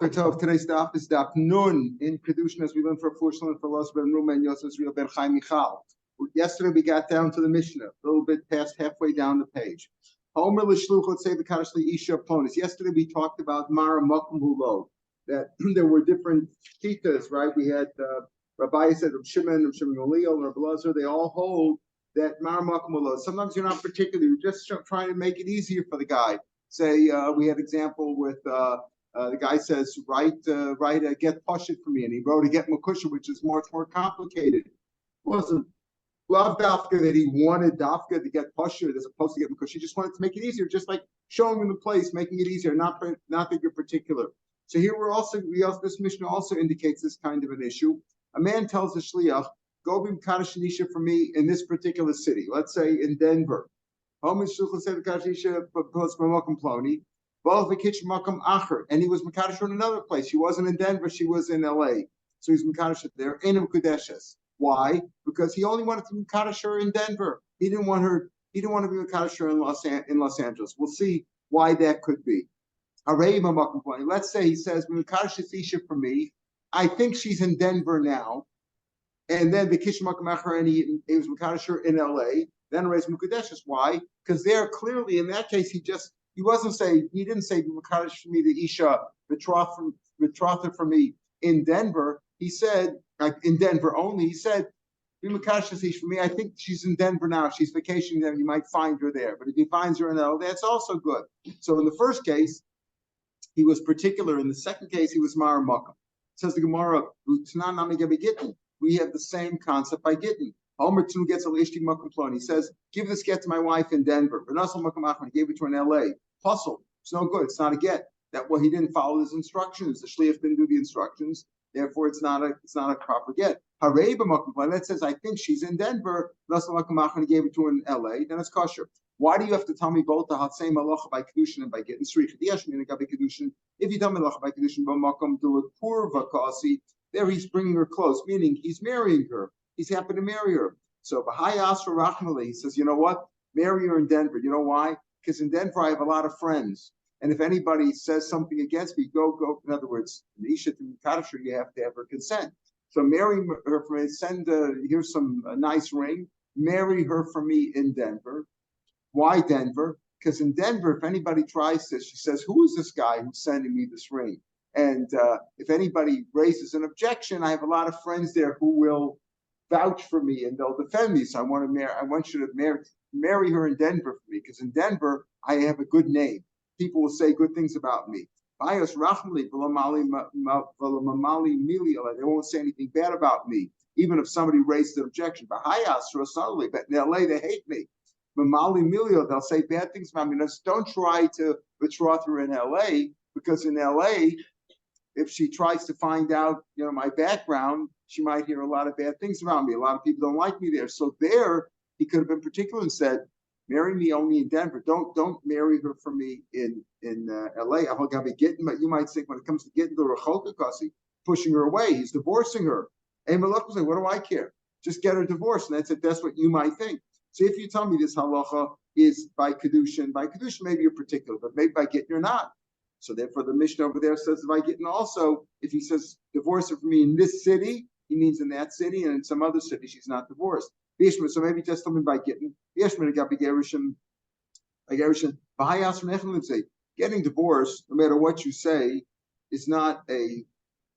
Today's daf is daf nun in קידושין as we learned for Fushlan for Los Ben Ruma and Yosef Real Ben Chaim Michal. Yesterday we got down to the Mishnah, a little bit past halfway down the page. Homer l'shluchot say the Kaddish Isha opponents. Yesterday we talked about Mara Makom Hulo, that there were different shitas, right? We had Rabbi said Rav Shimon Gamliel, Rav Lazar, they all hold that Mara Makom Hulo. Sometimes you're not particularly, you're just trying to make it easier for the guy. Say we had example with the guy says, write a get pashut for me, and he wrote a get makusha, which is much more complicated. It wasn't love dafka that he wanted dafka to get pashut as opposed to get makusha. He just wanted to make it easier, just like showing him the place, making it easier, not that you're particular. So here this Mishnah also indicates this kind of an issue. A man tells the shliach, go be kaddish nisha for me in this particular city. Let's say in Denver. And he was Mekadosh in another place. She wasn't in Denver, she was in LA. So he's Mekadosh there in Mekudeshes. Why? Because he only wanted to be Mekadosh in Denver. He didn't want to be Mekadosh in Los Angeles. We'll see why that could be. Let's say he says, Mekadosh Isha for me. I think she's in Denver now. And then the Kishmakam Acher, and he was Mekadosh in LA. Then raised Mekudeshes. Why? Because there clearly in that case he didn't say Mekadosh for me the Isha betrothed for me in Denver. He said in Denver only. He said be Mekadosh Ish for me. I think she's in Denver now. She's vacationing there. You might find her there. But if he finds her in LA, that's also good. So in the first case, he was particular. In the second case, he was Mara Makam. Says the Gemara, we have the same concept by Gittin. Homer too gets a lishti makom plon. He says, give this get to my wife in Denver. But Nasal makom achman, he gave it to her in LA. Puzzle. It's no good. It's not a get. He didn't follow his instructions. The shliach didn't do the instructions. Therefore, it's not a proper get. Harei b'makom plon. That says, I think she's in Denver. Nasal makom achman, he gave it to her in LA. Then it's kosher. Why do you have to tell me both the same halacha by קידושין and by getting sricha? If you tell me halacha by קידושין b'makom d'lepur v'kasi, there he's bringing her close, meaning he's marrying her. He's happy to marry her. So Bahai Asra Rachmali, he says, you know what? Marry her in Denver. You know why? Because in Denver I have a lot of friends. And if anybody says something against me, go. In other words, Isha to Mekadosh, you have to have her consent. So marry her for me, here's some nice ring. Marry her for me in Denver. Why Denver? Because in Denver, if anybody tries this, she says, who is this guy who's sending me this ring? And if anybody raises an objection, I have a lot of friends there who will vouch for me and they'll defend me. So I want you to marry her in Denver for me, because in Denver I have a good name. People will say good things about me. They won't say anything bad about me, even if somebody raised an objection. But in LA they hate me. They'll say bad things about me. Don't try to betroth her in LA, because in LA, if she tries to find out, my background, she might hear a lot of bad things about me. A lot of people don't like me there. So there, he could have been particular and said, marry me only in Denver. Don't marry her for me in LA. But you might think when it comes to getting the Rechoka Kasi, pushing her away, he's divorcing her. Hey, Malach will say, what do I care? Just get her divorced. And that's what you might think. So if you tell me this halacha is by קידושין maybe you're particular, but maybe by getting you're not. So therefore the Mishnah over there says by getting also, if he says divorce her for me in this city, he means in that city, and in some other city she's not divorced. So maybe just something by getting getting divorced, no matter what you say, is not a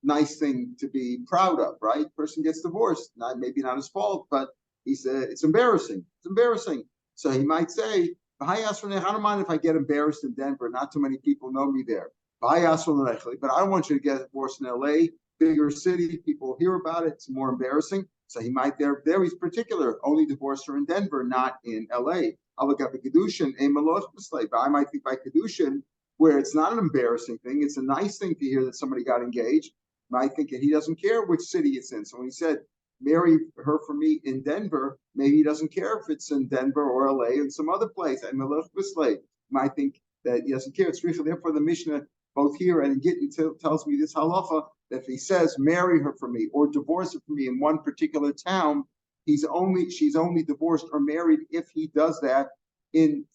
nice thing to be proud of, right? Person gets divorced, maybe not his fault, but it's embarrassing. It's embarrassing. So he might say, I don't mind if I get embarrassed in Denver. Not too many people know me there. But I don't want you to get divorced in LA, bigger city. People hear about it. It's more embarrassing. So he might there he's particular. Only divorce her in Denver, not in LA. But I might think by קידושין, where it's not an embarrassing thing, it's a nice thing to hear that somebody got engaged. I think that he doesn't care which city it's in. So when he said, marry her for me in Denver, maybe he doesn't care if it's in Denver or LA and some other place. I might think that he doesn't care. It's really therefore the Mishnah, both here and in Gittin, tells me this halacha, that if he says marry her for me or divorce her for me in one particular town, she's only divorced or married if he does that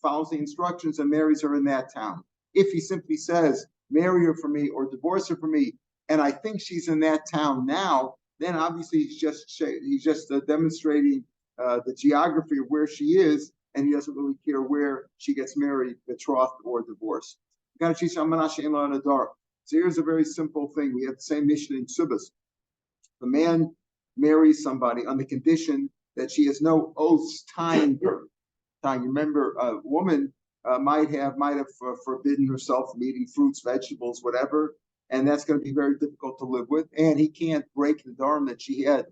follows the instructions and marries her in that town. If he simply says marry her for me or divorce her for me, and I think she's in that town now, then obviously he's just demonstrating the geography of where she is, and he doesn't really care where she gets married, betrothed, or divorced. So here's a very simple thing. We have the same mission in Subas. The man marries somebody on the condition that she has no oaths tying her. You remember, a woman might have forbidden herself from eating fruits, vegetables, whatever, and that's going to be very difficult to live with. And he can't break the dharma that she had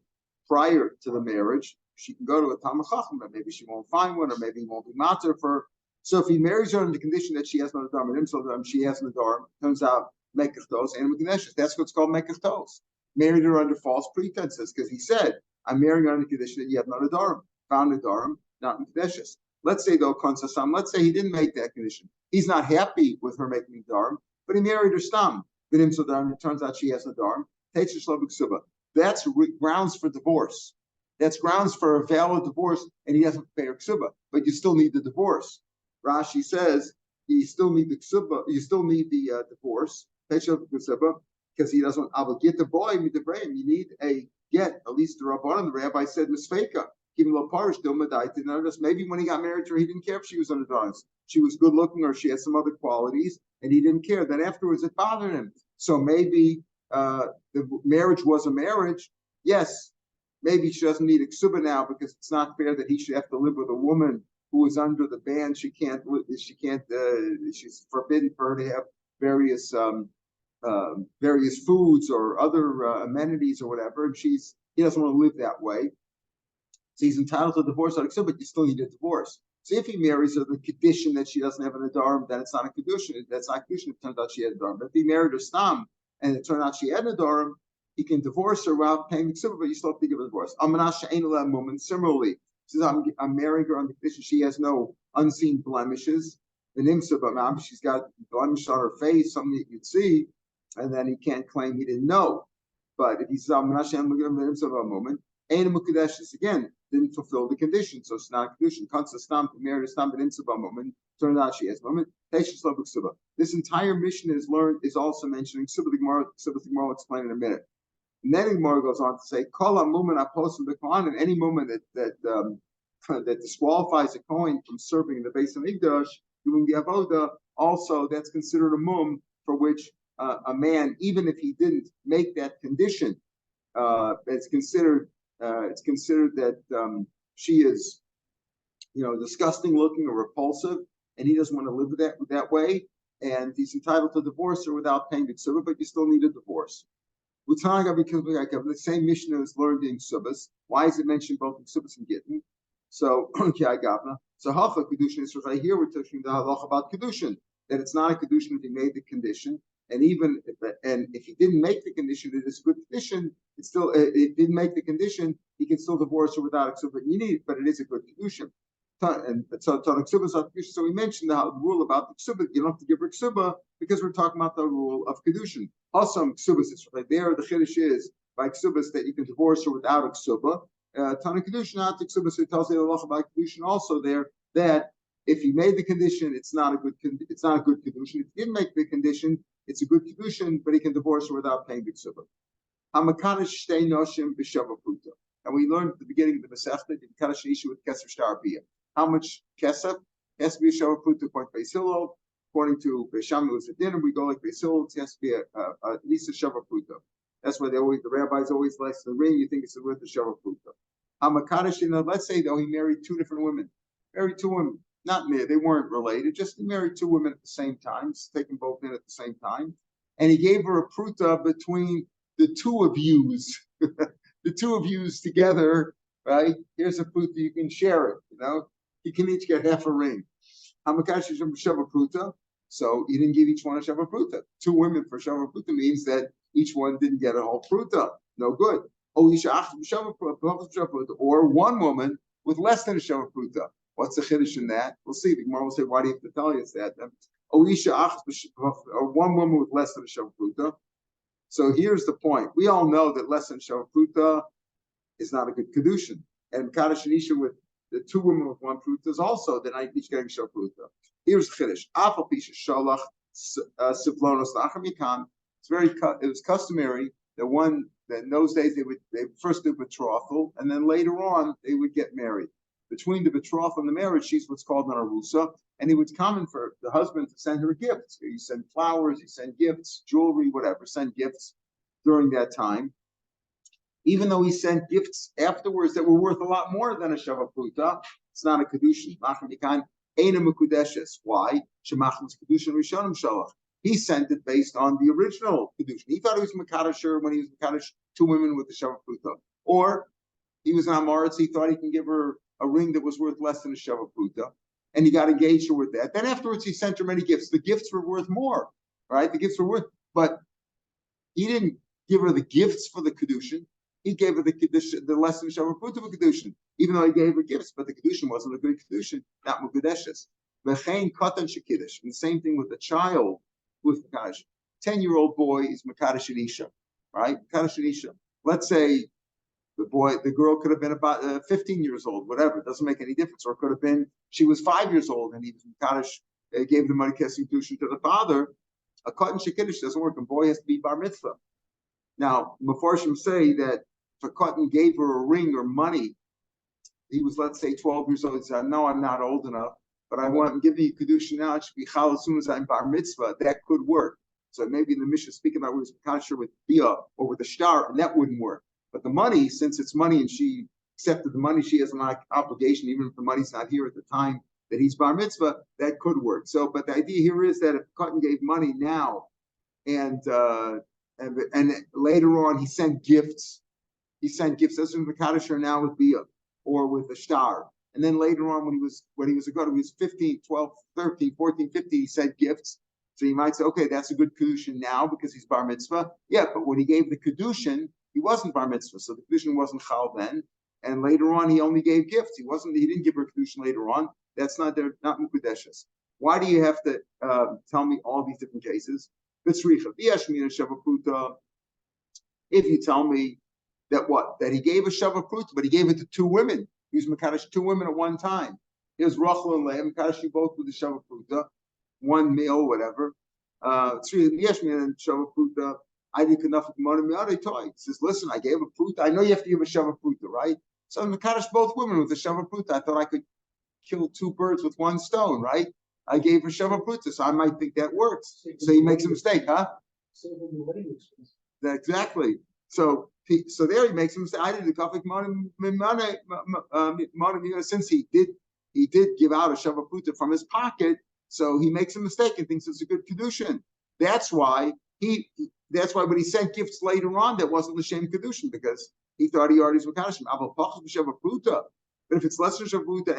prior to the marriage. She can go to a Talmud Chacham, but maybe she won't find one, or maybe he won't be matzah for her. So if he marries her on the condition that she has no dharma, she has no dharma, turns out mekachtos and mekadeshes. That's what's called mekachtos. Married her under false pretenses, because he said, I'm marrying her on the condition that you have not a dharma, found a dharma, not mekadeshes. Let's say though, konsasam, let's say he didn't make that condition. He's not happy with her making a dharma, but he married her stam. It turns out she has a dharma. That's grounds for divorce. That's grounds for a valid divorce, and he doesn't pay her ksuba, but you still need the divorce. Rashi says you still need the ksuba, you still need the divorce, because he doesn't get the boy with the brain. You need a get. At least the rabbi said misfeka. Maybe when he got married to her, he didn't care if she was under drugs. She was good looking, or she had some other qualities, and he didn't care. Then afterwards, it bothered him. So maybe the marriage was a marriage. Yes, maybe she doesn't need a ksuba now, because it's not fair that he should have to live with a woman who is under the ban. She's forbidden for her to have various foods or other amenities or whatever, and he doesn't want to live that way. So he's entitled to divorce out of ksuba, but you still need a divorce. So if he marries her the condition that she doesn't have an adarim, then it's not a קידושין. That's not קידושין. It turns out she had an adarim. But if he married her stam and it turned out she had an adarim, he can divorce her without paying ksuba, but you still have to give a divorce. Similarly, says I'm marrying her on the condition she has no unseen blemishes. She's got blemishes on her face, something that you'd see, and then he can't claim he didn't know. But if he says again, didn't fulfill the condition, so it's not a condition. Turned out she has moment. This entire mission is also mentioning ksuba. The Gemara will explain in a minute. And then the Gemara goes on to say, any moment that disqualifies a kohen from serving in the base of Mikdash, doing the avoda, also that's considered a mum for which a man, even if he didn't make that condition, it's considered that she is, disgusting looking or repulsive, and he doesn't want to live that way, and he's entitled to divorce her without paying the ksuba, but you still need a divorce. Because the same Mishnah is learned in Subas. Why is it mentioned both in Subas and Gittin? So, so Hacha קידושין is right here. We're touching the halacha about קידושין, that it's not a קידושין if he made the condition, and even if he didn't make the condition, it is a good condition. It didn't make the condition. He can still divorce her without a ksuba. But it is a good קידושין. And so we mentioned the rule about the ksuba. You don't have to give her ksuba because we're talking about the rule of קידושין. Also, ksubas is right there. The chiddush is by ksubas that you can divorce her without a ksuba. Tana קידושין, not the ksubas. It tells you the law about קידושין also there that if you made the condition, it's not a good קידושין. If you didn't make the condition, it's a good קידושין, but he can divorce her without paying the ksuba. Hamakanish shtei noshim b'shava pruta. And we learned at the beginning of the Masechta, the Kaddish issue with Kesef Shtarabiyah. How much Kesef has to be a Shava Pruta according to Beis Hillel. According to Beis Shammai, it was a dinner. We go like Beis Hillel, it has to be at least a Shava Pruta. That's why the rabbis always less the ring. You think it's worth a Shava Pruta. Hamakadish, let's say though he married two different women. Married two women, not married, they weren't related. Just he married two women at the same time. Just taking both in at the same time, and he gave her a Pruta between the two of yous. The two of yous together, right? Here's a Pruta, you can share it. You can each get half a ring. Hamakash is Shava Pruta, so you didn't give each one a Shava Pruta. Two women for Shava Pruta means that each one didn't get a whole Pruta. No good. Or one woman with less than a Shava Pruta. What's the chiddush in that? We'll see. The Gemara will say, why do you have to tell us that? Or one woman with less than a Shava Pruta. So here's the point. We all know that less than Shava Pruta is not a good קידושין. And Kaddish and Isha with the two women with one Pruta is also, then I each getting Shava Pruta. Here's the chiddush. Afal pisha shalach Sivlonos Nachamikan. It was customary that in those days they first do betrothal, and then later on they would get married. Between the betrothal and the marriage, she's what's called an arusa, and it was common for the husband to send her gifts. You send flowers, you send gifts, jewelry, whatever, send gifts during that time. Even though he sent gifts afterwards that were worth a lot more than a shavapruta, it's not a קידושין. Why? He sent it based on the original קידושין. He thought he was Makadasher when he was Makadash two women with the shavapruta. Or he was an Amoritz, he thought he can give her a ring that was worth less than a shavapruta, and he got engaged her with that. Then afterwards he sent her many gifts. The gifts were worth more, right? The gifts were worth, but he didn't give her the gifts for the קידושין. He gave her the less than shavapruta of קידושין, even though he gave her gifts, but the קידושין wasn't a good קידושין, not mukudeshes. V'chein katan shekiddush. And the same thing with the child with Makadosh. 10-year-old boy is Makadosh and Isha, right? Makadosh and Isha. Let's say the girl could have been about 15 years old, whatever. It doesn't make any difference. Or it could have been, she was 5 years old and he was Makadosh, gave the money casting קידושין to the father. A katan shekiddush doesn't work. A boy has to be bar mitzvah. Now, Mefarshim say that if a katan gave her a ring or money, he was, let's say, 12 years old. He said, no, I'm not old enough, but I want to give you קידושין now. It should be chal as soon as I'm bar mitzvah. That could work. So maybe in the Mishnah speaking about where he's Makadasher with bia or with a star, and that wouldn't work. But the money, since it's money and she accepted the money, she has an obligation, even if the money's not here at the time that he's bar mitzvah, that could work. So, but the idea here is that if Katan gave money now and later on he sent gifts. He sent gifts. That's in Makadasher now with bia or with a star. And then later on when he was a god, he was 15, 12, 13, 14, 15, he sent gifts. So you might say, okay, that's a good קידושין now because he's bar mitzvah. Yeah, but when he gave the קידושין, he wasn't bar mitzvah, so the קידושין wasn't chal then. And later on, he only gave gifts. He didn't give her קידושין later on. That's not mukudeshes. Why do you have to tell me all these different cases? If you tell me that he gave a shavapruta, but he gave it to two women. He was Makadosh two women at one time. He was Rachel and Leah, Makadosh both with the shavapruta, one meal, whatever. He says, listen, I gave a pruta. I know you have to give a shavapruta, right? So Makadosh both women with the shavapruta. I thought I could kill two birds with one stone, right? I gave her shavapruta, so I might think that works. So he makes a mistake, huh? Exactly. So there he makes a mistake. I did the kafik money since he did give out a shavapruta from his pocket. So he makes a mistake and thinks it's a good קידושין. That's why when he sent gifts later on, that wasn't l'shem קידושין because he thought he already was Makadashim. But if it's less than shavapruta,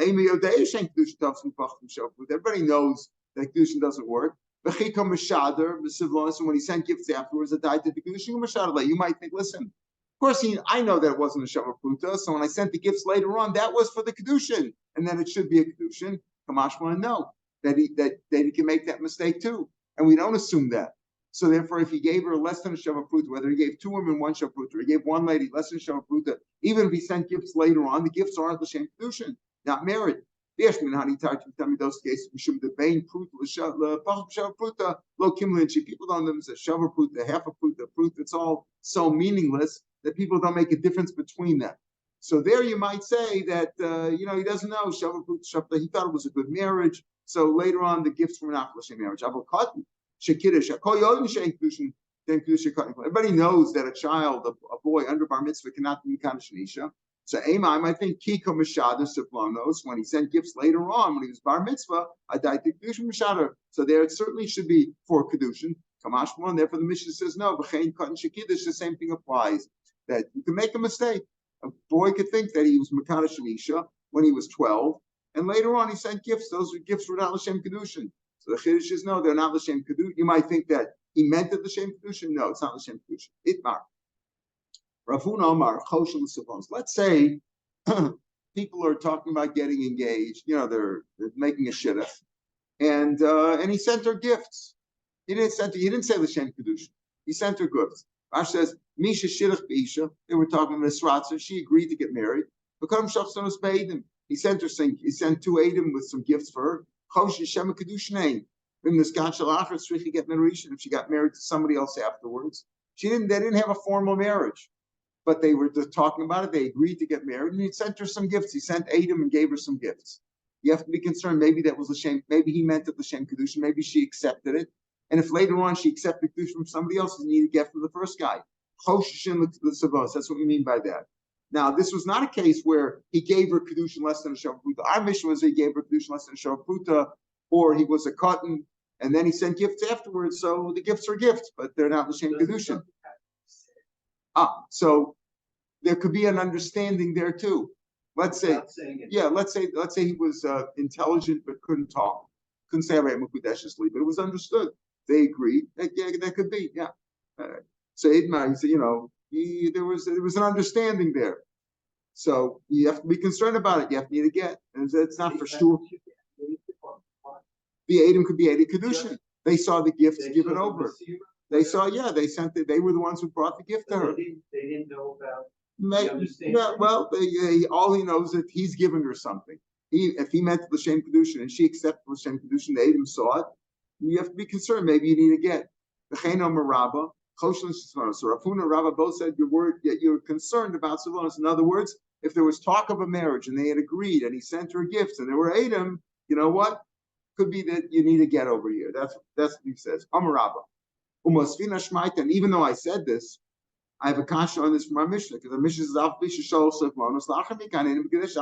everybody knows that קידושין doesn't work. And when he sent gifts afterwards, you might think, listen, of course I know that it wasn't a shavapruta, so when I sent the gifts later on, that was for the קידושין, and then it should be a קידושין. Kamash want to know that he can make that mistake too, and we don't assume that. So therefore, if he gave her less than a shavapruta, whether he gave two women one shavapruta, or he gave one lady less than a shavapruta, even if he sent gifts later on, the gifts aren't l'shem קידושין, not merit. People don't know it's a shavapruta, half a pruta. It's all so meaningless that people don't make a difference between them. So there you might say that he doesn't know shavapruta. He thought it was a good marriage. So later on, the gifts were not l'shem marriage. Everybody knows that a child, a boy under bar mitzvah, cannot be Makadosh Isha. So Aimam, I think Kiko Mishada Siplonos, when he sent gifts later on, when he was bar mitzvah, I died to קידושין Mishada. So there it certainly should be for קידושין. Kamash one, therefore the Mishnah says no, B'chein Katan Shekidish, the same thing applies. That you can make a mistake. A boy could think that he was Makadosh Isha when he was 12, and later on he sent gifts. Those gifts were not l'shem קידושין. So the Chiddush is no, they're not l'shem קידושין. You might think that he meant it l'shem קידושין. No, it's not l'shem קידושין. Itmar. Rafuna Omar, Choshel Suppose. Let's say people are talking about getting engaged. They're making a shidduch, and he sent her gifts. He didn't say l'shem קידושין. He sent her gifts. Rash says Misha shidduch b'isha. They were talking about Esratza. She agreed to get married. Become shachsonos b'edim. He sent two edim with some gifts for her. Chosh Shem קידושין. If she got married to somebody else afterwards, they didn't have a formal marriage, but they were just talking about it. They agreed to get married, and he sent her some gifts. He sent Adam and gave her some gifts. You have to be concerned. Maybe that was l'shem. Maybe he meant it l'shem kedushin. Maybe she accepted it. And if later on she accepted kedushin from somebody else, you need to get from the first guy. That's what we mean by that. Now, this was not a case where he gave her kedushin less than a shavuot pruta. Our mission was he gave her kedushin less than a shavuot pruta, or he was a cotton, and then he sent gifts afterwards. So the gifts are gifts, but they're not l'shem kedushin. So there could be an understanding there too. Let's say he was intelligent but couldn't talk, couldn't say Arei Mekudeshesly, but it was understood. They agreed. That could be, yeah. So Idmar, he said, there was an understanding there. So you have to be concerned about it. You have to need to get, and it's not for sure. The Adam could be Adi Kedushin. They saw the gifts given over. They saw, they sent it. They were the ones who brought the gift to her. They didn't know about. All he knows is that he's giving her something. If he meant l'shem kedushin and she accepted l'shem kedushin, the Adam saw it. You have to be concerned. Maybe you need to get the Cheno Merabah. So Rafuna and Rabba both said you're concerned about Savonos. In other words, if there was talk of a marriage and they had agreed and he sent her gifts and there were Adam, you know what? Could be that you need to get over here. That's what he says. Amarabba. And even though I said this, I have a kasha on this from our Mishnah, because the Mishnah says, our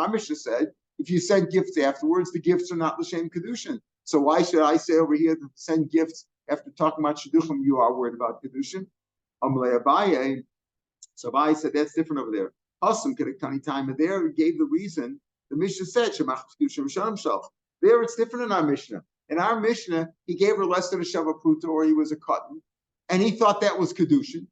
Mishnah said, if you send gifts afterwards, the gifts are not l'shem kedushin. So why should I say over here to send gifts after talking about shidduchim? You are worried about kedushin. So Abaye said that's different over there. Hasam kedekani time there gave the reason. The Mishnah said shemach kedushin v'shalom shalch. There it's different in our Mishnah. In our Mishnah, he gave her less than a shava pruta, or he was a cotton, and he thought that was kedushin.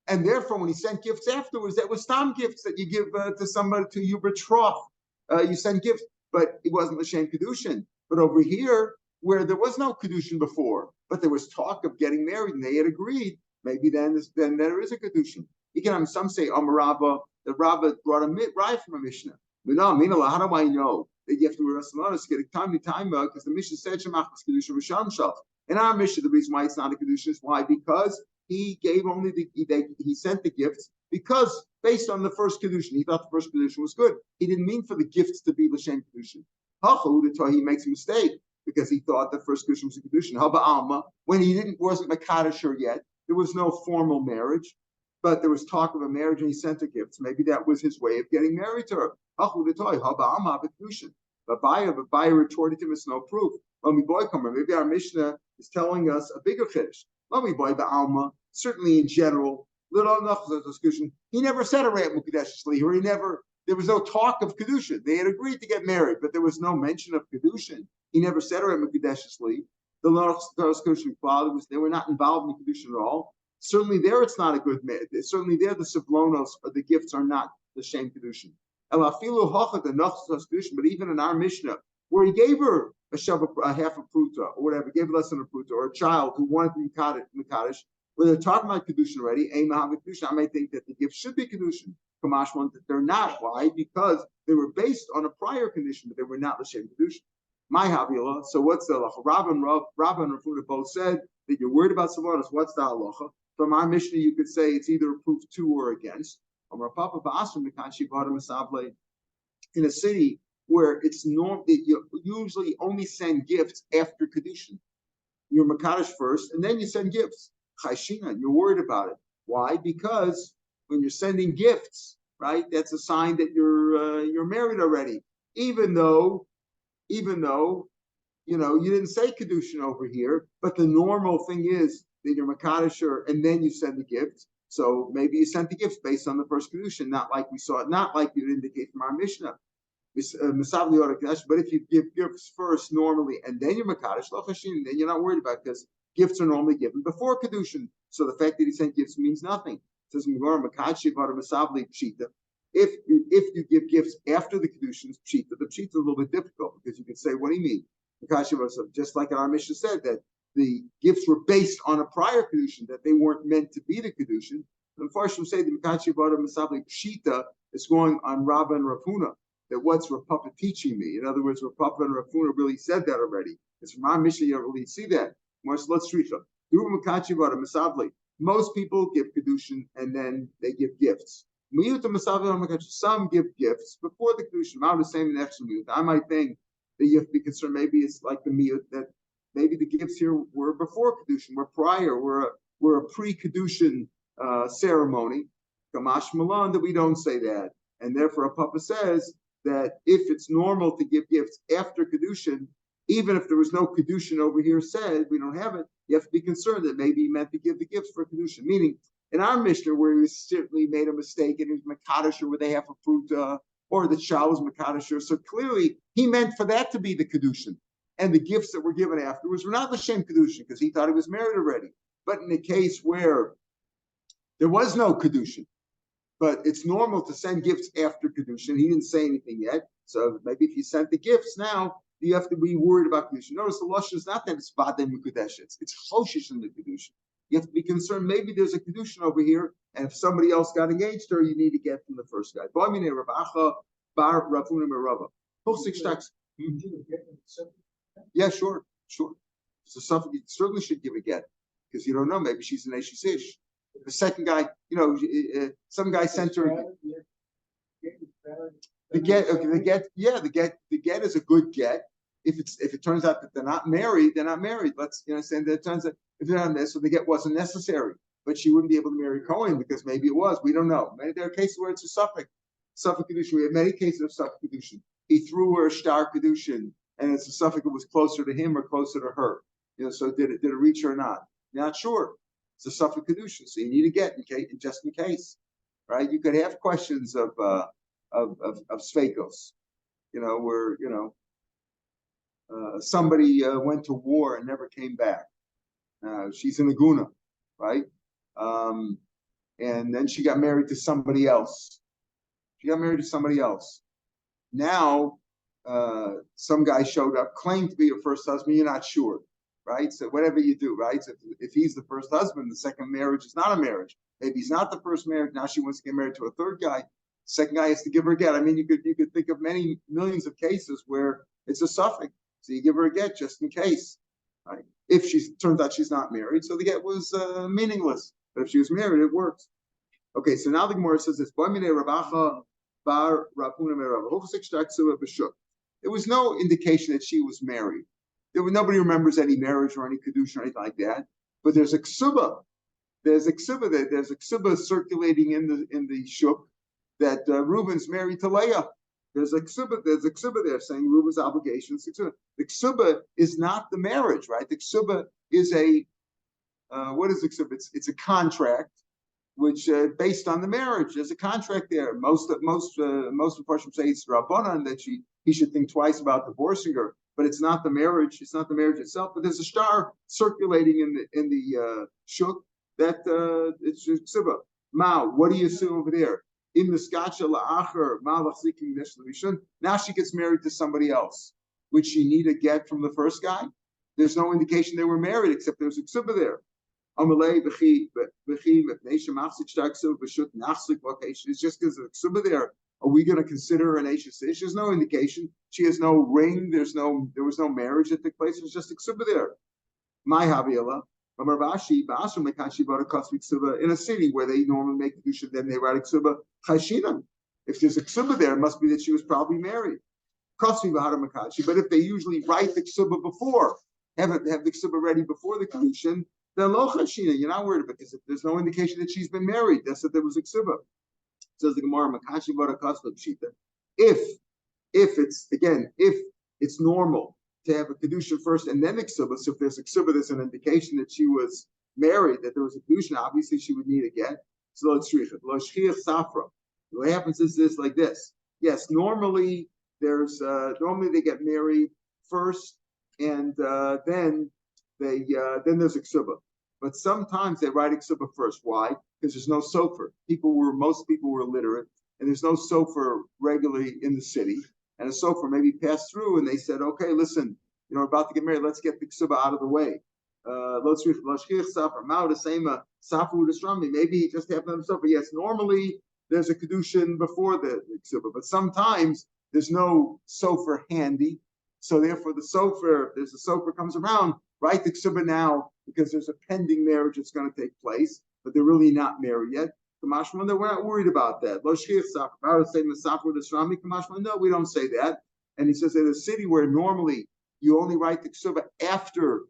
And therefore, when he sent gifts afterwards, that was stam gifts that you give to somebody, to your betrothed. You send gifts, but it wasn't l'shem kedushin. But over here, where there was no kedushin before, but there was talk of getting married, and they had agreed, maybe then there is a kedushin. You can have some say, Rabba, the Rabba brought a right from a Mishnah. But no, how do I know that you have to wear Rassalanos, get a time because the Mishnah said Shemach kedushin v'sham shalch. In our Mishnah, the reason why it's not a kedushin is why? Because he gave only he sent the gifts because based on the first kedushin, he thought the first kedushin was good. He didn't mean for the gifts to be l'shem kedushin. He makes a mistake because he thought the first kedushin was a kedushin. Haba alma, when he wasn't makadasher yet, there was no formal marriage, but there was talk of a marriage and he sent the gifts. Maybe that was his way of getting married to her. Haba alma kedushin. But Abaye retorted to him, it's no proof. Maybe our Mishnah is telling us a bigger chiddush. Certainly in general, he never said a Reit Mukadeshesli, or there was no talk of Kedushin. They had agreed to get married, but there was no mention of Kedushin. He never said a Reit Mukadeshesli. The Kedushin fathers, they were not involved in Kedushin at all. Certainly there it's not a good marriage. Certainly there the Savlonos or the gifts are not the same Kedushin. But even in our Mishnah, where he gave her a half a pruta or whatever, gave less than a pruta, or a child who wanted to be Mekadosh, where they're talking about Kedushin already, I might think that the gift should be Kedushin. Kamashman, that they're not. Why? Because they were based on a prior condition, but they were not l'shem Kedushin. My Havila. So what's the halacha? Rabba and Rafuna both said that you're worried about Savonos. What's the halacha? From our Mishnah, you could say it's either a proof to or against. In a city where it's normal that you usually only send gifts after Kedushin. You're Makadosh first, and then you send gifts. Chayshina, you're worried about it. Why? Because when you're sending gifts, right, that's a sign that you're married already. Even though you didn't say Kedushin over here, but the normal thing is that you're Makadosher and then you send the gifts. So maybe you sent the gifts based on the first Kedushin, not like we saw it, not like you indicate from our Mishnah. But if you give gifts first normally and then you're Makadosh, then you're not worried about it because gifts are normally given before Kedushin. So the fact that he sent gifts means nothing. It says, if you give gifts after the Kedushin, the Pshita is a little bit difficult because you could say, what do you mean? Just like our Mishnah said, that the gifts were based on a prior Kedushin, that they weren't meant to be the Kedushin. The Farshim say the Mekachi Vada Masabli Pshita is going on Rabba and Rafuna. That what's Rapapa teaching me? In other words, Rapapa and Rafuna really said that already. It's from our Mishnah, you don't really see that. Let's read them. Most people give Kiddushin and then they give gifts. Some give gifts before the Kiddushin. I'm the same next to I might think that you have to be concerned. Maybe it's like the miyut that maybe the gifts here were before Kiddushin, were prior, were a pre-Kiddushin ceremony. Kamash Malan, that we don't say that. And therefore, a Papa says that if it's normal to give gifts after Kiddushin, even if there was no Kiddushin over here said, we don't have it, you have to be concerned that maybe he meant to give the gifts for Kiddushin. Meaning, in our Mishnah, where he certainly made a mistake and he was Makadisher with a half a fruit, or the child was Makadisher, so clearly he meant for that to be the Kiddushin. And the gifts that were given afterwards were not the Shem Kiddushin, because he thought he was married already. But in a case where there was no Kiddushin, but it's normal to send gifts after Kiddushin. He didn't say anything yet. So maybe if you sent the gifts now, you have to be worried about Kiddushin. Notice the Lashon is not that it's Vadem Mikudesh. It's Choshish in the Kiddushin. You have to be concerned, maybe there's a Kiddushin over here, and if somebody else got engaged to her, you need to get from the first guy. Yeah, sure. So something you certainly should give a get, because you don't know, maybe she's an Ashish Ish. The second guy, some guy sent her the get is a good get. If it turns out that they're not married, they're not married. Let's say that it turns out if they're not married, so the get wasn't necessary, but she wouldn't be able to marry Cohen because maybe it was. We don't know. Maybe there are cases where it's a suffix Kedushin. We have many cases of suffix Kedushin. He threw her a star Kedushin, and it's a suffix that was closer to him or closer to her. So did it reach her or not? Not sure. It's a suffix Kedushin, so you need to get just in case, right? You could have questions of Sveikos, where somebody went to war and never came back. She's in a guna, right? And then she got married to somebody else. Now, some guy showed up, claimed to be her first husband. You're not sure, right? So whatever you do, right? So if he's the first husband, the second marriage is not a marriage. Maybe he's not the first marriage. Now she wants to get married to a third guy. Second guy has to give her a get. I mean, you could think of many millions of cases where it's a suffix. So you give her a get just in case. Right? If turns out she's not married, so the get was meaningless. But if she was married, it works. Okay, so now the Gemara says this. There was no indication that she was married. Nobody remembers any marriage or any kedusha or anything like that. But there's a ksuba. There's a ksuba there. There's a ksuba circulating in the shuk that Reuben's married to Leah. There's a ksuba there saying Reuben's obligations. The ksuba is not the marriage, right? The ksuba is what is the ksuba? It's a contract, which based on the marriage. There's a contract there. Most of Parshim say it's Rabbanan that he should think twice about divorcing her, but it's not the marriage. It's not the marriage itself. But there's a star circulating in the shuk that it's ksuba. What do you assume over there? In the now she gets married to somebody else. Would she need a get from the first guy? There's no indication they were married except there's a ksuba there. It's just because there's a ksuba there. Are we going to consider her an Ashish Ish? There's no indication. She has no ring. There was no marriage that took place. It was just a ksuba there. My Havila. In a city where they normally make kedusha, then they write a ksuba chashinam. If there's a ksuba there, it must be that she was probably married. But if they usually write the ksuba before, have the ksuba ready before the kedushin, then lo chashina. You're not worried about this. If there's no indication that she's been married, that's that there was a ksuba. Says the Gemara, makashi v'ara kasva pshita. If it's normal to have a kedusha first and then a ksuba. So if there's a ksuba, there's an indication that she was married, that there was a kedusha. Obviously, she would need a get. So let's read it. Lo shchiach safra. What happens is this, like this. Yes, normally they get married first, and then there's a ksuba. But sometimes they write a ksuba first. Why? Because there's no sofer. Most people were illiterate, and there's no sofer regularly in the city. And a sofer maybe passed through, and they said, "Okay, listen, we're about to get married. Let's get the ksuba out of the way." Maybe he just happened himself. But yes, normally there's a kedushin before the ksuba, but sometimes there's no sofer handy. So therefore, if there's a sofer comes around, write the ksuba now because there's a pending marriage that's going to take place, but they're really not married yet. We're not worried about that. No, we don't say that. And he says in a city where normally you only write the ksuba after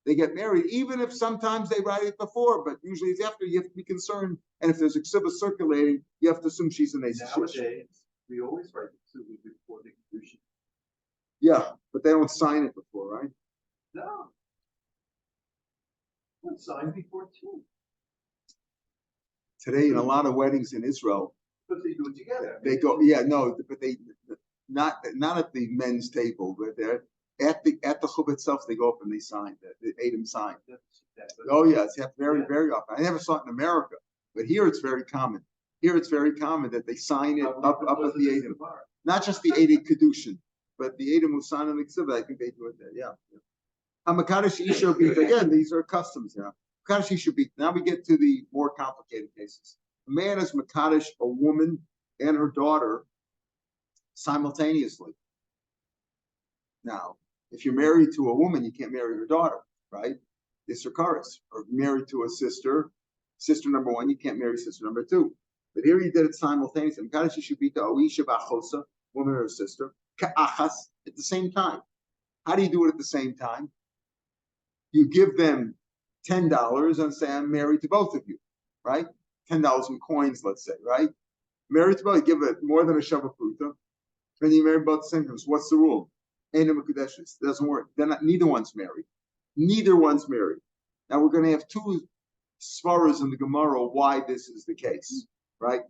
they get married, even if sometimes they write it before, but usually it's after, you have to be concerned. And if there's a ksuba circulating, you have to assume she's an Eishes. Nowadays, we always write the ksuba before the קידושין. Yeah, but they don't sign it before, right? No. It's signed before too. Today, in a lot of weddings in Israel, Because they do it together. they go, but they not at the men's table, but they're at the chub itself. They go up and they sign the Adam sign. Oh yeah, it's very often. I never saw it in America, but here it's very common. Here it's very common that they sign it up at the Adam, not just the Adam קידושין, but the Adam who sign on the ksuba. I think they do it there. Yeah. Hamakadosh Isha beat. Again, these are customs. Makadosh Isha beat. Now we get to the more complicated cases. A man is Makadosh a woman and her daughter simultaneously. Now, if you're married to a woman, you can't marry her daughter, right? It's her chorus. Or married to a sister number one, you can't marry sister number two. But here he did it simultaneously. Makadosh Isha beat the Oisha Bachosa, woman or sister, Ka'achas, at the same time. How do you do it at the same time? You give them $10 and say, I'm married to both of you, right? $10 in coins, let's say, right? Married to both, you give it more than a shava pruta, and you marry both the same times. What's the rule? It doesn't work. Neither one's married. Neither one's married. Now we're going to have two svaras in the Gemara why this is the case, right?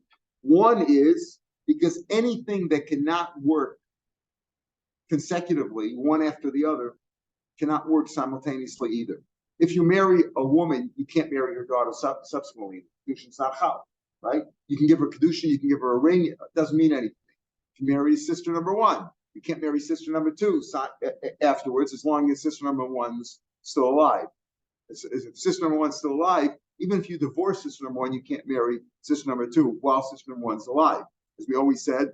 One is because anything that cannot work consecutively, one after the other, cannot work simultaneously either. If you marry a woman, you can't marry her daughter subsequently. Kiddushin's not chal, right? You can give her kiddushin, you can give her a ring. It doesn't mean anything. If you marry sister number one, you can't marry sister number two afterwards, as long as sister number one's still alive. If sister number one's still alive, even if you divorce sister number one, you can't marry sister number two while sister number one's alive. As we always said,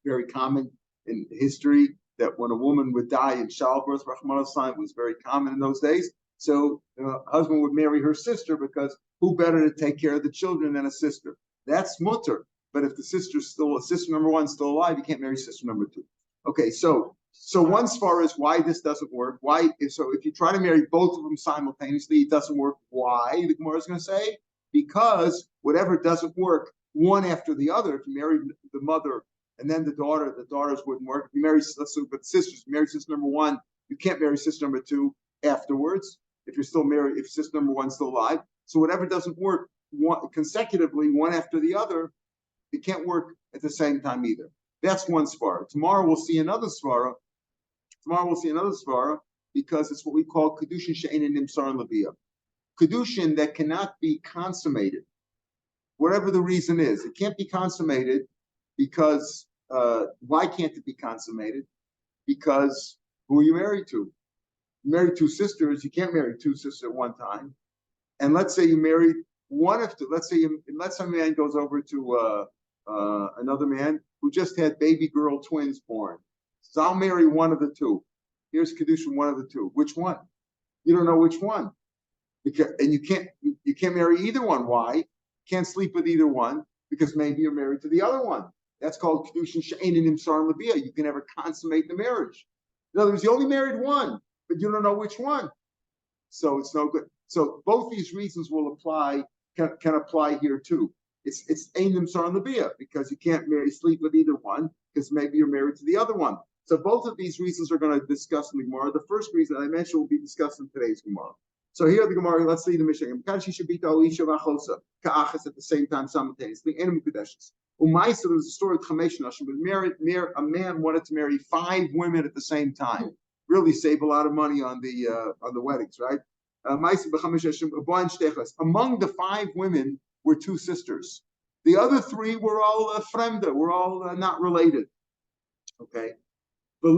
very common in history that when a woman would die in childbirth, Rahman was very common in those days. So the husband would marry her sister because who better to take care of the children than a sister? That's mutter. But if the sister number one's still alive, you can't marry sister number two. Okay, so one svara is why this doesn't work. If you try to marry both of them simultaneously, it doesn't work. Why? The Gemara is going to say because whatever doesn't work one after the other. If you marry the mother and then the daughters wouldn't work. If you marry, sisters, you marry sister number one, you can't marry sister number two afterwards. If you're still married, if sister number one's still alive. So whatever doesn't work consecutively, one after the other, it can't work at the same time either. That's one svara. Tomorrow we'll see another svara. Because it's what we call קידושין שאין נמסר לביה. קידושין that cannot be consummated. Whatever the reason is, it can't be consummated because why can't it be consummated? Because who are you married to? You married two sisters. You can't marry two sisters at one time. And let's say you married one of two. Let's say a man goes over to another man who just had baby girl twins born. So I'll marry one of the two. Here's קידושין, one of the two. Which one? You don't know which one. And you can't marry either one. Why? Can't sleep with either one because maybe you're married to the other one. That's called קידושין שאין נמסר לביה. You can never consummate the marriage. In other words, you only married one, but you don't know which one. So it's no good. So both these reasons will apply, can apply here too. It's ein nimsar lebia because you can't sleep with either one because maybe you're married to the other one. So both of these reasons are going to discuss in the Gemara. The first reason I mentioned will be discussed in today's Gemara. So here the Gemara, let's see the Mishnah. She should be ka'achas at the same time simultaneously. And Umaisa, there was a story of Chamesh Nashim, a man wanted to marry 5 women at the same time. Really save a lot of money on the weddings, right? Among the 5 women were 2 sisters. The other 3 were all fremda, were all not related. Okay. A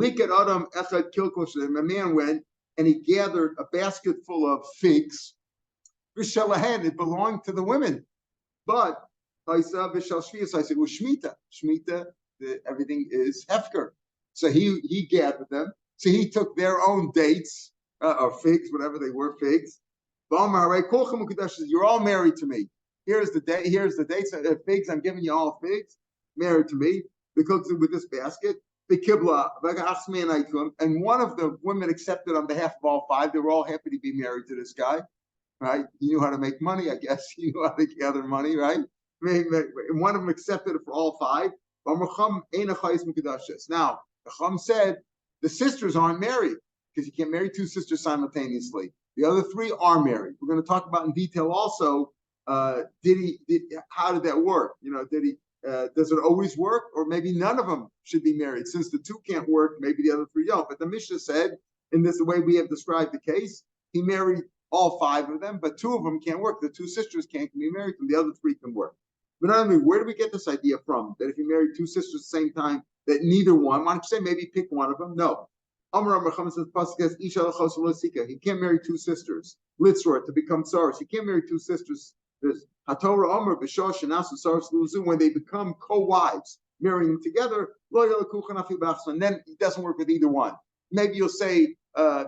man went and he gathered a basket full of figs. It belonged to the women. But I said, Shmita. Shmita, everything is hefker. So he gathered them. So he took their own dates or figs, whatever they were, figs. You're all married to me. Here's the day. Here's the dates of figs. I'm giving you all figs, married to me. Because with this basket, the kibla, and one of the women accepted on behalf of all five. They were all happy to be married to this guy, right? He knew how to make money, I guess. He knew how to gather money, right? And one of them accepted it for all five. Now, the Chum said the sisters aren't married because you can't marry two sisters simultaneously. The other three are married. We're going to talk about in detail also. How did that work? Does it always work, or maybe none of them should be married? Since the two can't work, maybe the other three don't. But the Mishnah said, in this the way we have described the case, he married all five of them, but two of them can't work. The two sisters can't be married, and the other three can work. But not only, where do we get this idea from? That if you marry two sisters at the same time, that neither one, why don't you say maybe pick one of them? No. Amar Muhammad says, he can't marry two sisters. Litzor, to become Saras. He can't marry two sisters. When they become co-wives, marrying them together, and then it doesn't work with either one. Maybe you'll say,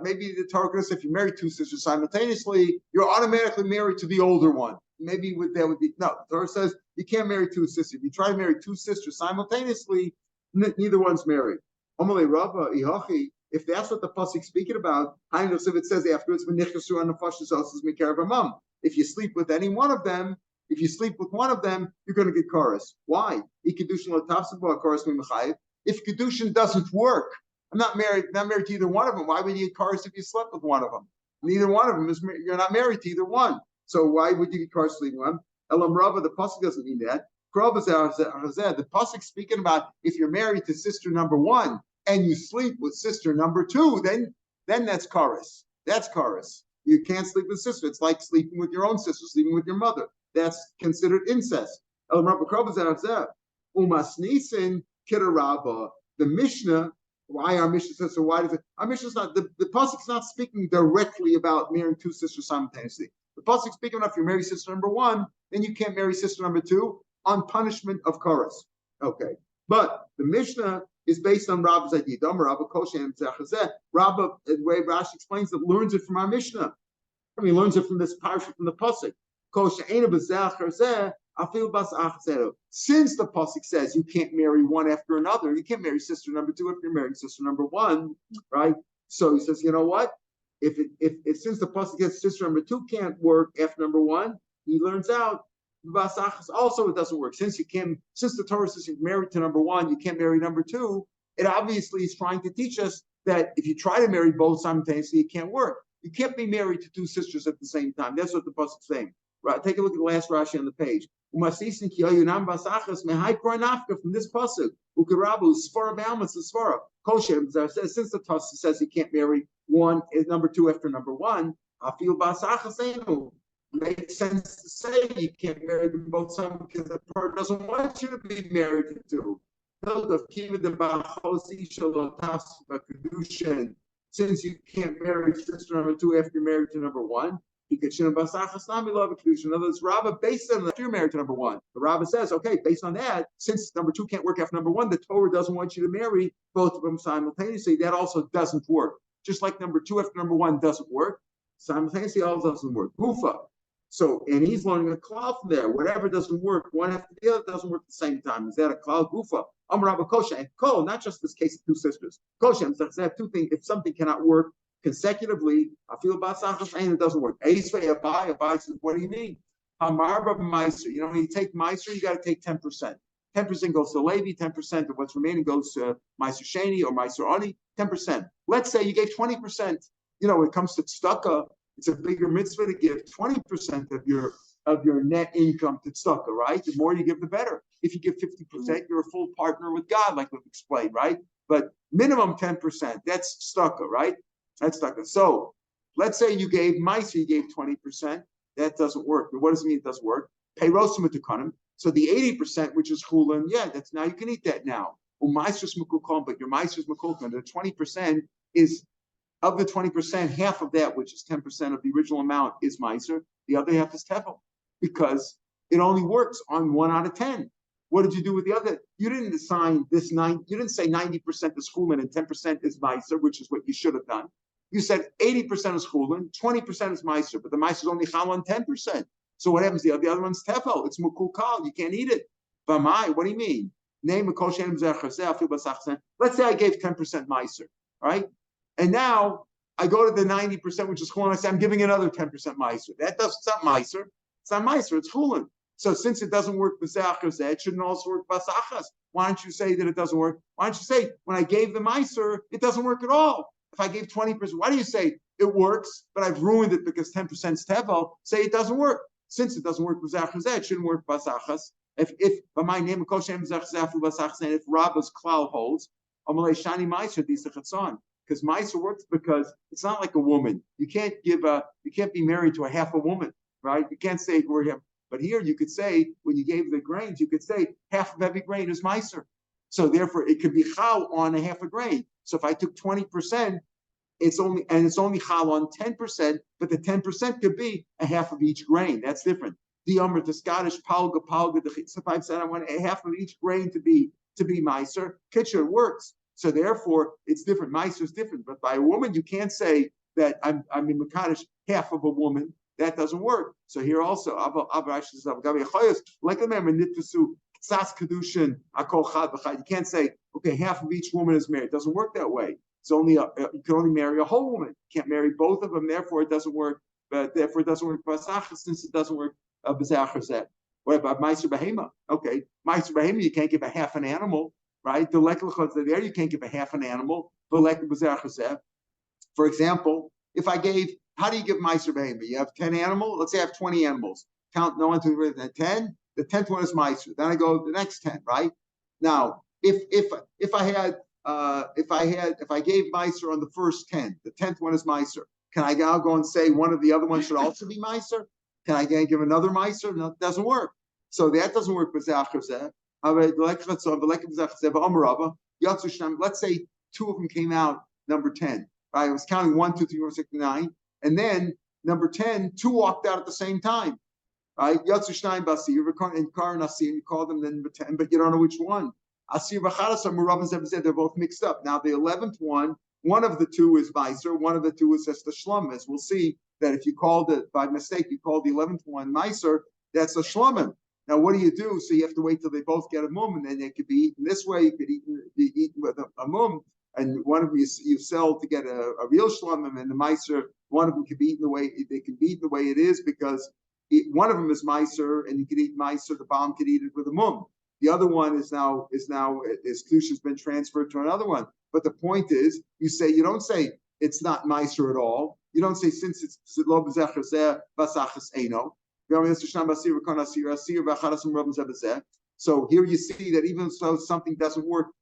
maybe the Torah says if you marry two sisters simultaneously, you're automatically married to the older one. Maybe that would be, no, the Torah says you can't marry two sisters. If you try to marry two sisters simultaneously, neither one's married. If that's what the pasuk's speaking about, if it says afterwards, if you sleep with any one of them, you're going to get chorus. Why? If קידושין doesn't work, I'm not married to either one of them. Why would you get chorus if you slept with one of them? Neither one of them you're not married to either one. So why would you get chorus sleeping with one? Elam Rava, the pasuk doesn't mean that. The pasuk speaking about if you're married to sister number one and you sleep with sister number two, then that's chorus. That's chorus. You can't sleep with sister. It's like sleeping with your own sister, sleeping with your mother. That's considered incest. The Mishnah, why our Mishnah says so? Why does it? Our Mishnah's not the pasuk's not speaking directly about marrying two sisters simultaneously. The pasuk's speaking about if you marry sister number one, then you can't marry sister number two on punishment of chorus. Okay, but the Mishnah is based on Rabba's idea. Rabba, the way Rashi explains it, learns it from our Mishnah. He learns it from this parasha, from the pasuk. Since the pasuk says you can't marry one after another, you can't marry sister number two if you're marrying sister number one, right? So he says, you know what? If since the pasuk says sister number two can't work after number one, he learns out also it doesn't work. Since the Torah says you're married to number one, you can't marry number two. It obviously is trying to teach us that if you try to marry both simultaneously, it can't work. You can't be married to two sisters at the same time. That's what the pasuk's saying. Right? Take a look at the last Rashi on the page. From this pasuk, since the Torah says he can't marry one number two after number one, makes sense to say you can't marry them both simultaneously because the Torah doesn't want you to be married to two. Since you can't marry sister number two after you're married to number one, in other words, Rabbah based on that you're married to number one. The Rabbah says, okay, based on that, since number two can't work after number one, the Torah doesn't want you to marry both of them simultaneously. That also doesn't work. Just like number two after number one doesn't work, simultaneously also doesn't work. Gufa. So, and he's learning a klal from there. Whatever doesn't work, one after the other doesn't work at the same time. Is that a klal? Gufa. Rabba Kosha and Kol, not just this case of two sisters. Kosha, I have two things. If something cannot work consecutively, I feel about Sachas and it doesn't work. Abai says, what do you mean? Hamarba Meiser. You know, when you take Meiser, you got to take 10%. 10% goes to Levi, 10% of what's remaining goes to Meiser Sheni or Meiser Ani, 10%. Let's say you gave 20%. You know, when it comes to tzedakah, it's a bigger mitzvah to give 20% of your net income to tzedakah, right? The more you give, the better. If you give 50%, you're a full partner with God, like we've explained, right? But minimum 10%, that's tzedakah, right? That's tzedakah. So let's say you gave Meiser, you gave 20%. That doesn't work. But what does it mean it doesn't work? Peirosim utikanim. So the 80%, which is chulin, yeah, that's now you can eat that now. Meiser's makulkon, but your Meiser's makulkon, the 20% is of the 20%, half of that, which is 10% of the original amount, is Meiser. The other half is tevel, because it only works on 1 out of 10. What did you do with the other? You didn't assign this 9. You didn't say 90% is chulin and 10% is Meiser, which is what you should have done. You said 80% is chulin, 20% is meiser, but the meiser is only chal on 10%. So what happens? The other one's tefel. It's mukukal. You can't eat it. V'mai, what do you mean? Name a kol she'enim zecher zeh afilu basachas. Let's say I gave 10% meiser, right? And now I go to the 90%, which is chulin. I say I'm giving another 10% meiser. It's not meiser. It's not meiser. It's chulin. So since it doesn't work b'zecher zeh, it shouldn't also work basachas. Why don't you say that it doesn't work? Why don't you say when I gave the meiser, it doesn't work at all? If I gave 20%, why do you say it works, but I've ruined it because 10% is tevel? Say it doesn't work. Since it doesn't work b'zecher zeh, it shouldn't work basachas. If by my name if Rabba's klal holds, shani meiser disachatson, because meiser works because it's not like a woman. You can't be married to a half a woman, right? You can't say we're him. But here you could say when you gave the grains, you could say half of every grain is meiser. So therefore it could be chal on a half a grain. So if I took 20%, it's only chal on 10%, but the 10% could be a half of each grain. That's different. The the Scottish palga. So if I said I want a half of each grain to be meiser, kitcher works. So therefore it's different. Meiser is different. But by a woman, you can't say that I'm in Makadosh half of a woman. That doesn't work. So here also, you can't say, okay, half of each woman is married. It doesn't work that way. It's only you can only marry a whole woman. You can't marry both of them. Therefore, it doesn't work. But therefore, it doesn't work basachas since it doesn't work b'zecher zeh. What about meiser behema? Okay, meiser behema, you can't give a half an animal, right? The leklachot there, you can't give a half an animal. For example, if I gave, how do you give meiser behema? You have 10 animals. Let's say I have 20 animals. Count no one to the 10. The 10th one is meiser. Then I go the next 10, right? Now, if I gave meiser on the first 10, the 10th one is meiser. Can I now go and say one of the other ones should also be meiser? Can I give another meiser? No, it doesn't work. So that doesn't work. Let's say two of them came out number 10. Right? I was counting 1, 2, 3, 4, 6, 9, and then number 10, two walked out at the same time. Right? Yatsu Shnayim Basir, and Kar Nasir, you call them then number 10, but you don't know which one. Asir V'Chadasam, Rav said they're both mixed up. Now the 11th one of the two is meiser, one of the two is just a shlum. As we'll see that if you called it by mistake, you called the 11th one meiser, that's a shlumim. Now what do? So you have to wait till they both get a mum, and then they could be eaten this way. You could be eaten with a mum, and one of them you sell to get a real shlumim, and the meiser, one of them can be eaten the way it is because one of them is meiser, and you could eat meiser. The bomb could eat it with a mum. The other one is now his kedusha has been transferred to another one. But the point is, you don't say it's not meiser at all. You don't say since it's lo b'zecher zeh basachas eino. So here you see that even though something doesn't work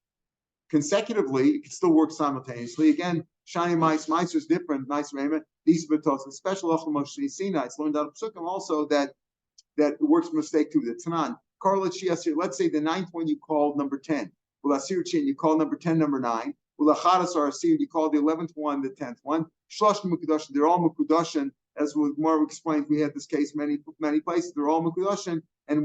consecutively, it can still work simultaneously. Again, shani meiser is different. Meiser these betos, a special ochel Moshe Sinai. It's learned out of Psukim also that it works mistake too. The Tanan. Let's say the 9th one you called number 10. You call number 10 number 9. You call the 11th one the 10th one. They're all mukudashin. As Marv explained, we had this case many places. They're all mukudashin, and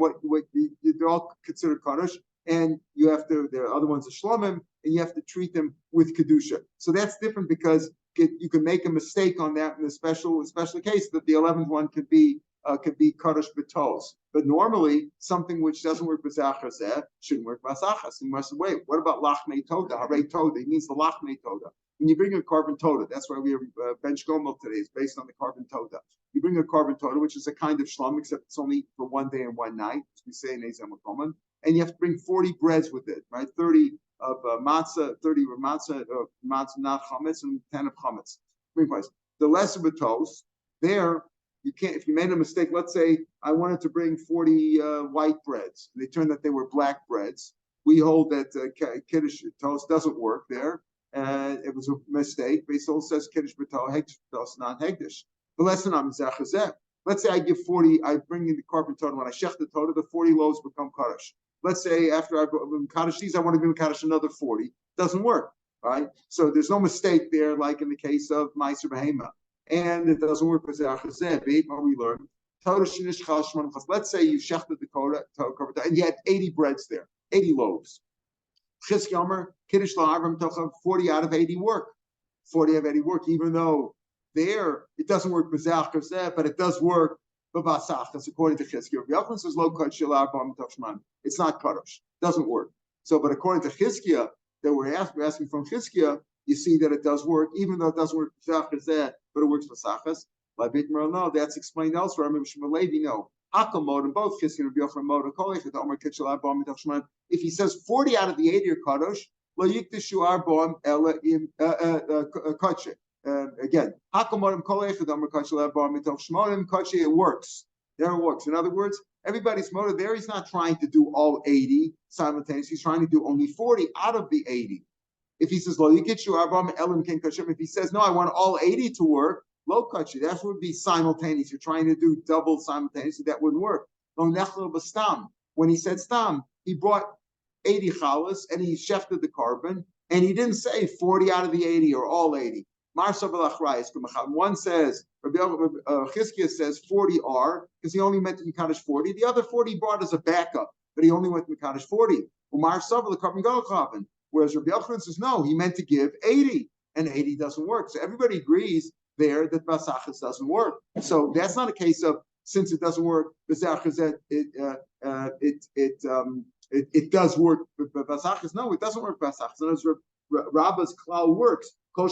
they're all considered kadosh. And you have to. There are other ones are shlomim, and you have to treat them with kedusha. So that's different because you can make a mistake on that in a special case that the 11th one could be kadosh betos. But normally, something which doesn't work b'zecher zeh shouldn't work b'asachas. And you must wait. What about lachmei toda? Harei toda. It means the lachmei toda. When you bring a carbon toda, that's why we have bench gomel today. It's based on the carbon toda. You bring a carbon toda, which is a kind of shlom, except it's only for one day and one night, as we say in Ezem Common. And you have to bring 40 breads with it, right? 30 of matzah, 30 of matzah not chametz, and 10 of chametz. Bring price. The lesser betos, there. You can't, if you made a mistake, let's say I wanted to bring 40 white breads. And they turned out they were black breads. We hold that kiddush toast doesn't work there. It was a mistake. But it also says kiddush hegdish toast, not hegdish. But let's say I give 40, I bring in the carbon total. When I shech the total, the 40 loaves become kaddish. Let's say after I've been kaddish these, I want to give kaddish another 40. Doesn't work, right? So there's no mistake there, like in the case of meiser behema. And it doesn't work with Zeh. What we learned. Let's say you shechted the Torah and you had 80 breads there, 80 loaves. 40 out of 80 work. 40 of 80 work, even though there it doesn't work b'zach but it does work b'basachas according to Chizkiah. Rav Yochanan says lo kadosh shel arba mitachshman. It's not kadosh, doesn't work. So, but according to Chizkiah, that we're asking from Chizkiah, you see that it does work, even though it doesn't work b'zach but it works b'sachas. By Bitmer, no, that's explained elsewhere. Rav Shimon Levi, no. Hakamod and both Chizkiah and Rav Yochanan mode kolech the Omer Kitchel Arba mitachshman. If he says 40 out of the 80 are kadosh, lo yikdeshu arba ela im kacheh. Again, it works. There it works. In other words, everybody's motive there. He's not trying to do all 80 simultaneously. He's trying to do only 40 out of the 80. If he says, if he says, no, I want all 80 to work, low kachi, that would be simultaneous. You're trying to do double simultaneously. That wouldn't work. When he said stam, he brought 80 chalas and he shefted the carbon, and he didn't say 40 out of the 80 or all 80. One says, Chizkiah says 40 are, because he only meant to Mekadosh 40. The other 40 brought as a backup, but he only went to Mekadosh 40. Whereas Rabbi Yochanan says, no, he meant to give 80, and 80 doesn't work. So everybody agrees there that Basachas doesn't work. So that's not a case of, since it doesn't work, it does work. Basachas, no, it doesn't work. Basachas. And as Rabba's klal works, in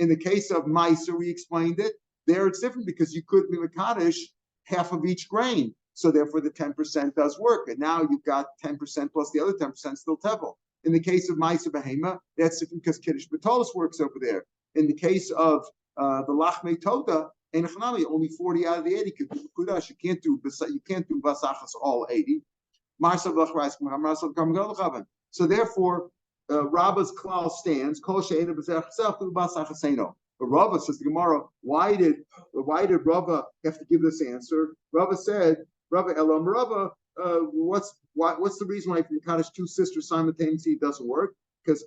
the case of Meiser, we explained it. There it's different because you could be Mekadosh half of each grain. So therefore the 10% does work. And now you've got 10% plus the other 10% still tevel. In the case of Meiser Behema, that's different because Kiddush B'Tolos works over there. In the case of the Lachmei Toda, only 40 out of the 80 could do Kudash. You can't do Basachas all 80. So therefore, Rabba's klal stands. But Rabba says to Gemara, why did Rabba have to give this answer? Rabba said, Rabba Elam Rabba, what's the reason why if you Kaddish two sisters simultaneously it doesn't work? Because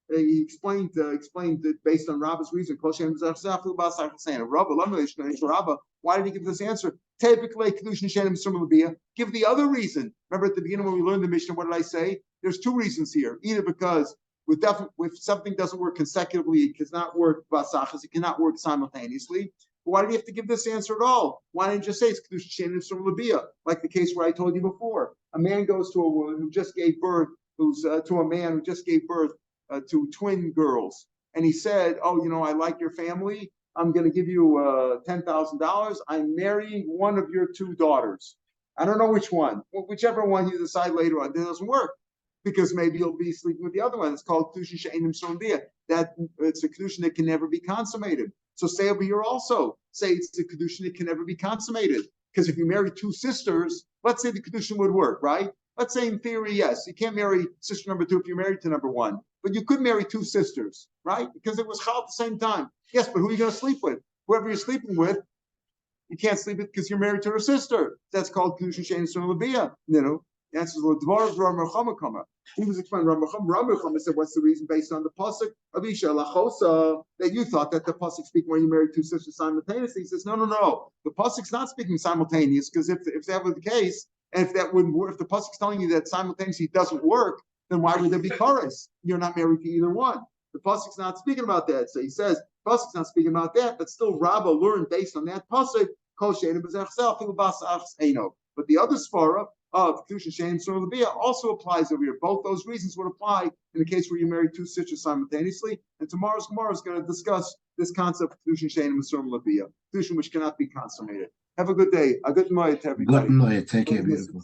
he explained it based on Rabba's reason. Rabba, why did he give this answer? Typically, give the other reason. Remember at the beginning when we learned the Mishnah, what did I say? There's two reasons here. Either because if something doesn't work consecutively, it cannot work basachas, it cannot work simultaneously. But why did he have to give this answer at all? Why didn't he just say it's קידושין from Labia, like the case where I told you before? A man goes to a woman who just gave birth, to a man who just gave birth to twin girls, and he said, "Oh, I like your family. I'm going to give you $10,000. I'm marrying one of your two daughters. I don't know which one. Whichever one you decide later on. It doesn't work because maybe you'll be sleeping with the other one. It's called קידושין she'enim sondia. That it's a קידושין that can never be consummated. So say over here also, say it's a קידושין that can never be consummated. Because if you marry two sisters, let's say the קידושין would work, right? Let's say in theory, yes, you can't marry sister number 2 if you're married to number 1. But you could marry two sisters, right? Because it was chal at the same time. Yes, but who are you going to sleep with? Whoever you're sleeping with, you can't sleep with because you're married to her sister. That's called קידושין she'enim son Labia. The answer is l'dvar of Rav Meir Shapiro. He was explaining Rav Meir Shapiro said, what's the reason based on the pasuk of Isha lachosa that you thought that the pasuk speaking when you married two sisters simultaneously? He says, no. The pasuk's not speaking simultaneous because if that was the case, and if that wouldn't work, if the pasuk's telling you that simultaneously doesn't work, then why would there be chorus? You're not married to either one. The pasuk's not speaking about that. So he says, pasuk's not speaking about that, but still Rabba learned based on that pasuk, kol she'enim b'zechsel, filu basachas eino. But the other svara of קידושין she'enim son Labia also applies over here. Both those reasons would apply in the case where you marry two sisters simultaneously. And tomorrow's Gemara is going to discuss this concept of קידושין she'enim son Labia, קידושין which cannot be consummated. Have a good day. A good night to everybody. Good night. Take care, beautiful.